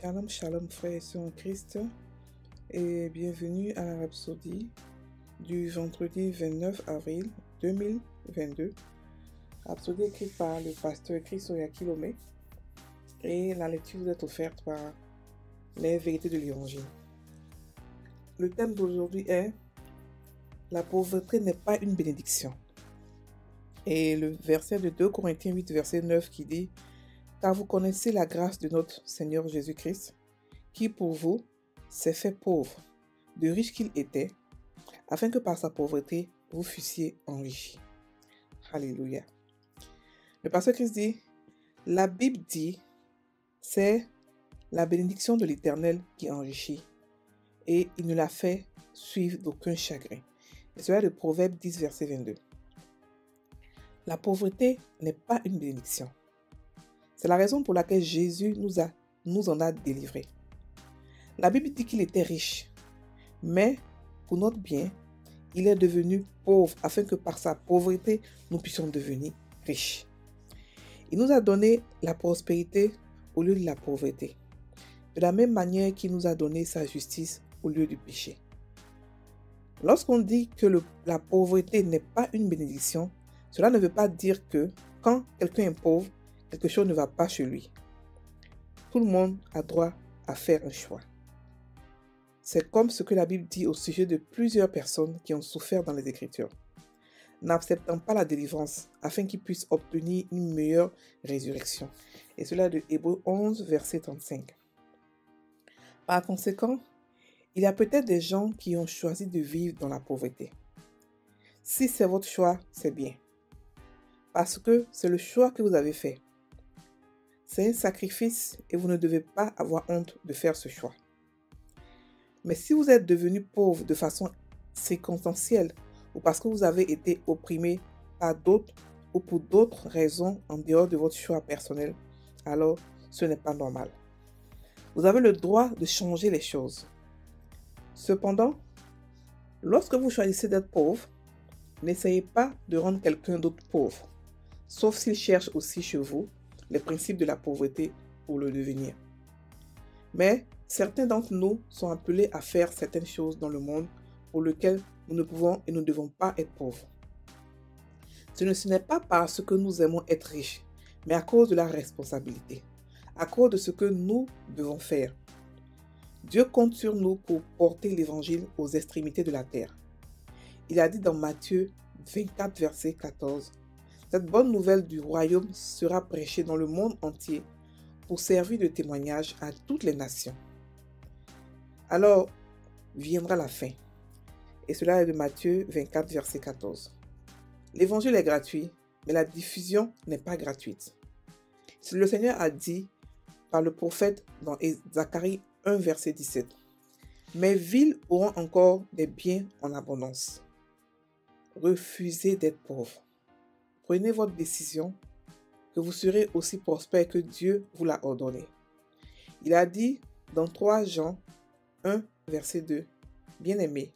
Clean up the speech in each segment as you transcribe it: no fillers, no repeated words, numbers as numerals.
Shalom, shalom, frères et sœurs en Christ, et bienvenue à la Rhapsodie du vendredi 29 avril 2022. Rhapsodie écrite par le pasteur Christoya Kilomé, et la lecture vous est offerte par les vérités de l'Évangile. Le thème d'aujourd'hui est « La pauvreté n'est pas une bénédiction ». Et le verset de 2 Corinthiens 8, verset 9 qui dit « Car vous connaissez la grâce de notre Seigneur Jésus-Christ, qui pour vous s'est fait pauvre, de riche qu'il était, afin que par sa pauvreté vous fussiez enrichis. » Alléluia. Le pasteur Christ dit « La Bible dit, c'est la bénédiction de l'Éternel qui enrichit, et il ne la fait suivre d'aucun chagrin. » Et cela est de Proverbe 10, verset 22. La pauvreté n'est pas une bénédiction. C'est la raison pour laquelle Jésus nous en a délivrés. La Bible dit qu'il était riche, mais pour notre bien, il est devenu pauvre afin que par sa pauvreté, nous puissions devenir riches. Il nous a donné la prospérité au lieu de la pauvreté, de la même manière qu'il nous a donné sa justice au lieu du péché. Lorsqu'on dit que la pauvreté n'est pas une bénédiction, cela ne veut pas dire que quand quelqu'un est pauvre, quelque chose ne va pas chez lui. Tout le monde a droit à faire un choix. C'est comme ce que la Bible dit au sujet de plusieurs personnes qui ont souffert dans les Écritures, n'acceptant pas la délivrance afin qu'ils puissent obtenir une meilleure résurrection. Et cela de Hébreux 11, verset 35. Par conséquent, il y a peut-être des gens qui ont choisi de vivre dans la pauvreté. Si c'est votre choix, c'est bien. Parce que c'est le choix que vous avez fait. C'est un sacrifice et vous ne devez pas avoir honte de faire ce choix. Mais si vous êtes devenu pauvre de façon circonstancielle ou parce que vous avez été opprimé par d'autres ou pour d'autres raisons en dehors de votre choix personnel, alors ce n'est pas normal. Vous avez le droit de changer les choses. Cependant, lorsque vous choisissez d'être pauvre, n'essayez pas de rendre quelqu'un d'autre pauvre, sauf s'il cherche aussi chez vous les principes de la pauvreté pour le devenir. Mais certains d'entre nous sont appelés à faire certaines choses dans le monde pour lesquelles nous ne pouvons et nous ne devons pas être pauvres. Ce n'est pas parce que nous aimons être riches, mais à cause de la responsabilité, à cause de ce que nous devons faire. Dieu compte sur nous pour porter l'évangile aux extrémités de la terre. Il a dit dans Matthieu 24, verset 14, « Cette bonne nouvelle du royaume sera prêchée dans le monde entier pour servir de témoignage à toutes les nations. Alors viendra la fin. » Et cela est de Matthieu 24, verset 14. L'évangile est gratuit, mais la diffusion n'est pas gratuite. Le Seigneur a dit par le prophète dans Zacharie 1, verset 17, « Mes villes auront encore des biens en abondance. » Refusez d'être pauvre. Prenez votre décision, que vous serez aussi prospère que Dieu vous l'a ordonné. Il a dit dans 3 Jean 1, verset 2, « Bien-aimé,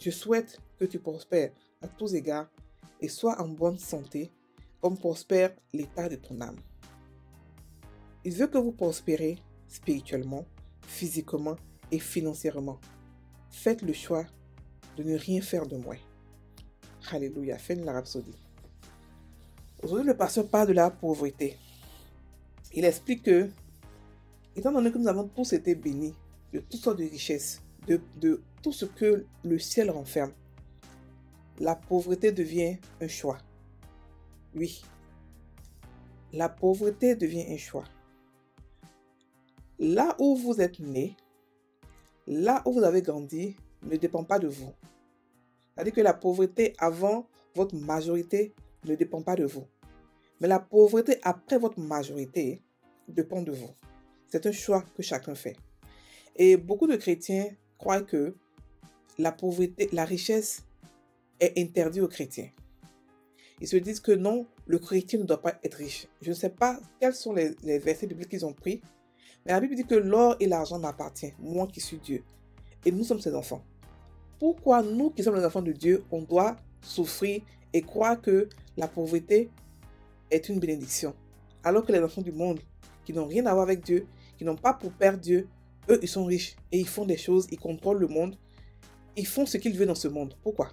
je souhaite que tu prospères à tous égards et sois en bonne santé, comme prospère l'état de ton âme. » Il veut que vous prospérez spirituellement, physiquement et financièrement. Faites le choix de ne rien faire de moins. Alléluia, fin de la Rhapsodie. Aujourd'hui, le pasteur parle de la pauvreté. Il explique que, étant donné que nous avons tous été bénis de toutes sortes de richesses, de tout ce que le ciel renferme, la pauvreté devient un choix. Oui, la pauvreté devient un choix. Là où vous êtes né, là où vous avez grandi, ne dépend pas de vous. C'est-à-dire que la pauvreté avant votre majorité ne dépend pas de vous. Mais la pauvreté après votre majorité dépend de vous. C'est un choix que chacun fait. Et beaucoup de chrétiens croient que la pauvreté, la richesse est interdite aux chrétiens. Ils se disent que non, le chrétien ne doit pas être riche. Je ne sais pas quels sont les versets bibliques qu'ils ont pris, mais la Bible dit que l'or et l'argent m'appartiennent, moi qui suis Dieu. Et nous sommes ses enfants. Pourquoi nous qui sommes les enfants de Dieu, on doit souffrir et croire que la pauvreté est une bénédiction, alors que les enfants du monde qui n'ont rien à voir avec Dieu, qui n'ont pas pour père Dieu, eux, ils sont riches et ils font des choses, ils contrôlent le monde, ils font ce qu'ils veulent dans ce monde. Pourquoi?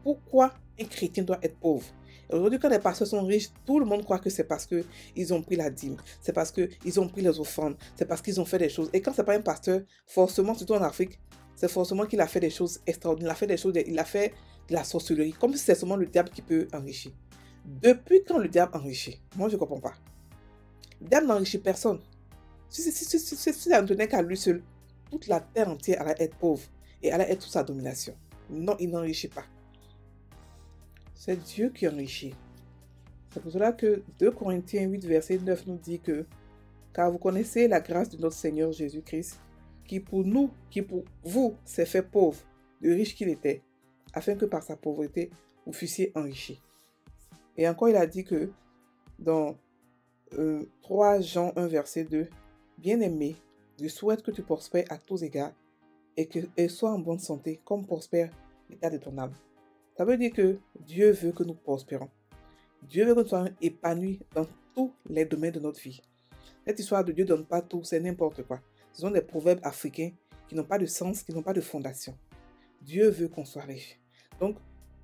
Pourquoi un chrétien doit être pauvre? Aujourd'hui, quand les pasteurs sont riches, tout le monde croit que c'est parce qu'ils ont pris la dîme, c'est parce qu'ils ont pris les offrandes, c'est parce qu'ils ont fait des choses. Et quand ce n'est pas un pasteur, forcément, surtout en Afrique, c'est forcément qu'il a fait des choses extraordinaires, il a fait de la sorcellerie, comme si c'est seulement le diable qui peut enrichir. Depuis quand le diable enrichit? Moi, je ne comprends pas. Le diable n'enrichit personne. Si ça ne tenait qu'à lui seul, toute la terre entière allait être pauvre et allait être sous sa domination. Non, il n'enrichit pas. C'est Dieu qui enrichit. C'est pour cela que 2 Corinthiens 8, verset 9 nous dit que « Car vous connaissez la grâce de notre Seigneur Jésus-Christ, qui pour vous s'est fait pauvre, de riche qu'il était, afin que par sa pauvreté, vous fussiez enrichis. » Et encore, il a dit que dans 3 Jean 1, verset 2, « Bien-aimé, je souhaite que tu prospères à tous égards et que sois en bonne santé, comme prospère l'état de ton âme. » Ça veut dire que Dieu veut que nous prospérons. Dieu veut que nous soyons épanouis dans tous les domaines de notre vie. Cette histoire de Dieu ne donne pas tout, c'est n'importe quoi. Ce sont des proverbes africains qui n'ont pas de sens, qui n'ont pas de fondation. Dieu veut qu'on soit riche. Donc,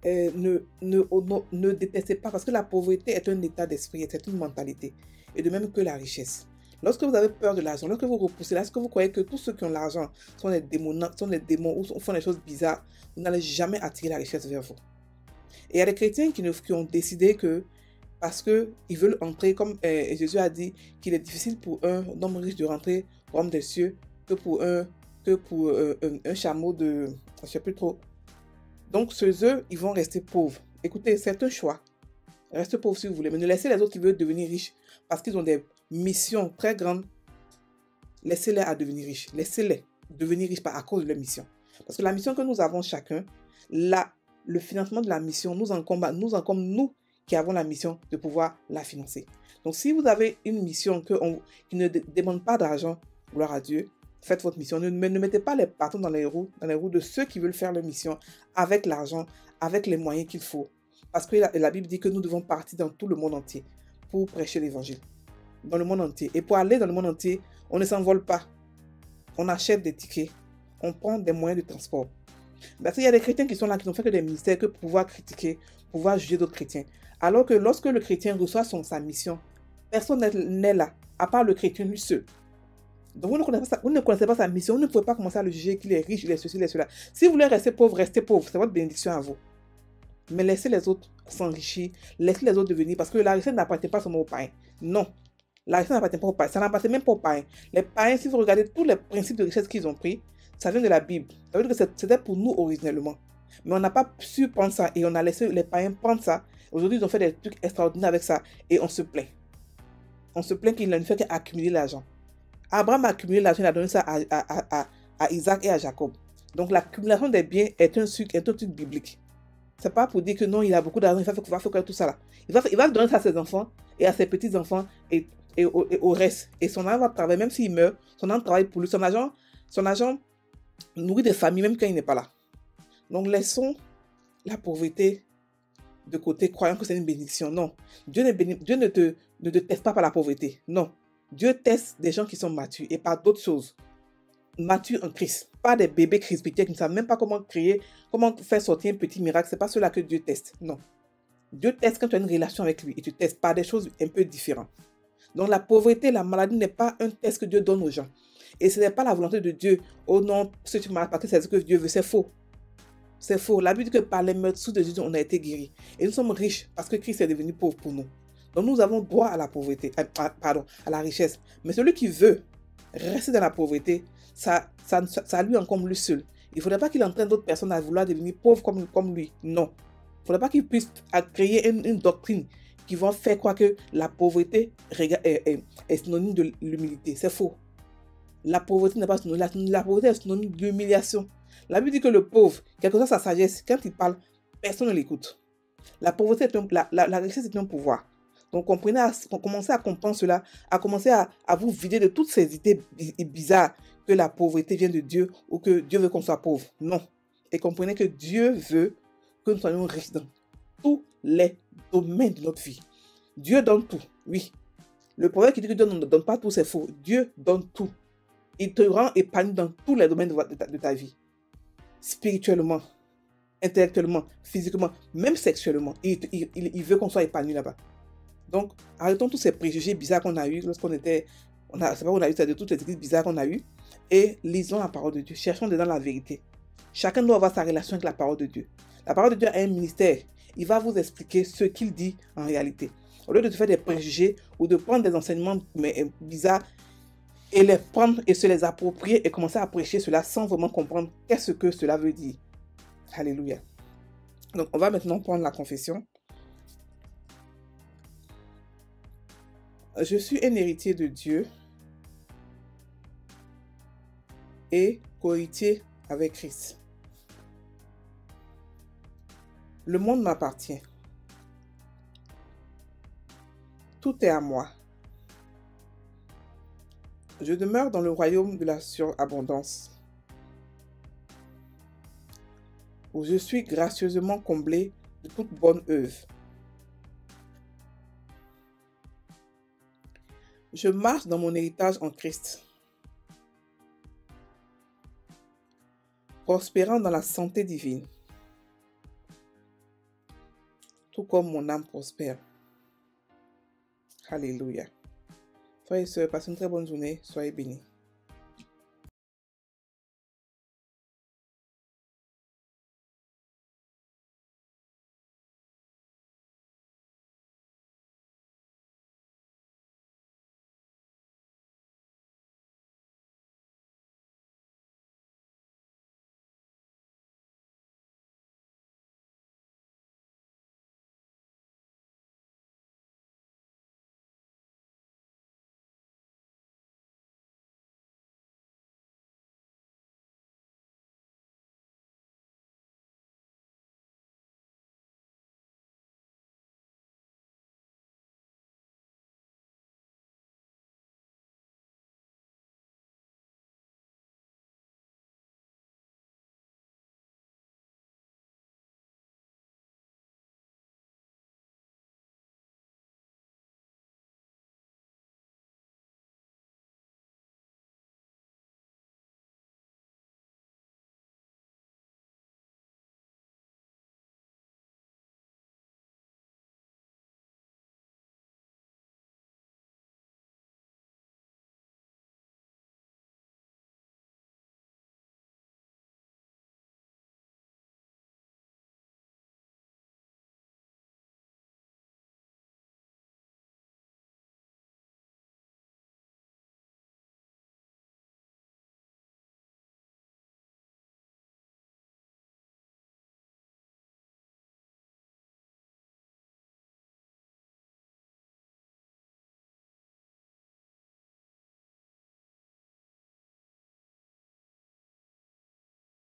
ne détestez pas, parce que la pauvreté est un état d'esprit, c'est une mentalité. Et de même que la richesse. Lorsque vous avez peur de l'argent, lorsque vous repoussez, lorsque vous croyez que tous ceux qui ont l'argent sont des démons ou font des choses bizarres, vous n'allez jamais attirer la richesse vers vous. Et il y a des chrétiens qui ont décidé que, parce qu'ils veulent entrer, comme Jésus a dit, qu'il est difficile pour un homme riche de rentrer au royaume des cieux que pour un chameau de... Je ne sais plus trop. Donc, ceux-eux, ils vont rester pauvres. Écoutez, c'est un choix. Restez pauvres si vous voulez, mais ne laissez les autres qui veulent devenir riches parce qu'ils ont des missions très grandes. Laissez-les à devenir riches. Laissez-les devenir riches à cause de leur mission. Parce que la mission que nous avons chacun, le financement de la mission nous encombe nous qui avons la mission de pouvoir la financer. Donc, si vous avez une mission qui ne demande pas d'argent, gloire à Dieu, faites votre mission. Ne mettez pas les bâtons dans les roues de ceux qui veulent faire leur mission avec l'argent, avec les moyens qu'il faut. Parce que la Bible dit que nous devons partir dans tout le monde entier pour prêcher l'évangile. Dans le monde entier. Et pour aller dans le monde entier, on ne s'envole pas. On achète des tickets. On prend des moyens de transport. Parce qu'il y a des chrétiens qui sont là, qui n'ont fait que des ministères, que pour pouvoir critiquer, pouvoir juger d'autres chrétiens. Alors que lorsque le chrétien reçoit sa mission, personne n'est là, à part le chrétien lui seul. Donc vous ne connaissez pas sa mission, vous ne pouvez pas commencer à le juger qu'il est riche, il est ceci, il est cela. Si vous voulez rester pauvre, restez pauvre. C'est votre bénédiction à vous. Mais laissez les autres s'enrichir, laissez les autres devenir, parce que la richesse n'appartient pas seulement aux païens. Non. La richesse n'appartient pas aux païens. Ça n'appartient même pas aux païens. Les païens, si vous regardez tous les principes de richesse qu'ils ont pris, ça vient de la Bible. Ça veut dire que c'était pour nous originellement. Mais on n'a pas su prendre ça et on a laissé les païens prendre ça. Aujourd'hui, ils ont fait des trucs extraordinaires avec ça et on se plaint. On se plaint qu'il ne fait qu'accumuler l'argent. Abraham a accumulé l'argent, il a donné ça à Isaac et à Jacob. Donc l'accumulation des biens est un truc biblique. C'est pas pour dire que non, il a beaucoup d'argent, il va faire tout ça là. Il va donner ça à ses enfants et à ses petits-enfants et au reste. Et son argent va travailler, même s'il meurt, son argent travaille pour lui. Son argent nourrit des familles, même quand il n'est pas là. Donc laissons la pauvreté de côté, croyant que c'est une bénédiction. Non. Dieu ne te teste pas par la pauvreté. Non. Dieu teste des gens qui sont matures et par d'autres choses. Matures en Christ. Pas des bébés crispitiers qui ne savent même pas comment faire sortir un petit miracle. Ce n'est pas cela que Dieu teste. Non. Dieu teste quand tu as une relation avec lui et tu testes par des choses un peu différentes. Donc la pauvreté, la maladie n'est pas un test que Dieu donne aux gens. Et ce n'est pas la volonté de Dieu. Oh non, si tu m'as parce que c'est ce que Dieu veut. C'est faux. C'est faux. La Bible dit que par les meurtres de Jésus, on a été guéris. Et nous sommes riches parce que Christ est devenu pauvre pour nous. Donc nous avons droit à la pauvreté, à la richesse. Mais celui qui veut rester dans la pauvreté, ça lui encombre lui seul. Il ne faudrait pas qu'il entraîne d'autres personnes à vouloir devenir pauvres comme lui. Non. Il ne faudrait pas qu'il puisse créer une doctrine qui va faire croire que la pauvreté est synonyme de l'humilité. C'est faux. La pauvreté n'est pas synonyme. La pauvreté est synonyme de l'humiliation. La Bible dit que le pauvre, quelle que soit sa sagesse, quand il parle, personne ne l'écoute. La pauvreté la richesse est un pouvoir. Donc, commencez à comprendre cela, à commencer à vous vider de toutes ces idées bizarres que la pauvreté vient de Dieu ou que Dieu veut qu'on soit pauvre. Non. Et comprenez que Dieu veut que nous soyons riches dans tous les domaines de notre vie. Dieu donne tout, oui. Le proverbe qui dit que Dieu ne donne pas tout, c'est faux. Dieu donne tout. Il te rend épanoui dans tous les domaines de ta vie. Spirituellement, intellectuellement, physiquement, même sexuellement. Il veut qu'on soit épanoui là-bas. Donc, arrêtons tous ces préjugés bizarres qu'on a eus lorsqu'on était... c'est pas qu'on a eu, c'est de toutes les églises bizarres qu'on a eues. Et lisons la parole de Dieu. Cherchons dedans la vérité. Chacun doit avoir sa relation avec la parole de Dieu. La parole de Dieu a un ministère. Il va vous expliquer ce qu'il dit en réalité. Au lieu de te faire des préjugés ou de prendre des enseignements bizarres et les prendre et se les approprier et commencer à prêcher cela sans vraiment comprendre qu'est-ce que cela veut dire. Alléluia. Donc, on va maintenant prendre la confession. Je suis un héritier de Dieu et co-héritier avec Christ. Le monde m'appartient. Tout est à moi. Je demeure dans le royaume de la surabondance, où je suis gracieusement comblé de toute bonne œuvre. Je marche dans mon héritage en Christ, prospérant dans la santé divine, tout comme mon âme prospère. Alléluia. Frères et sœurs, passez une très bonne journée. Soyez bénis.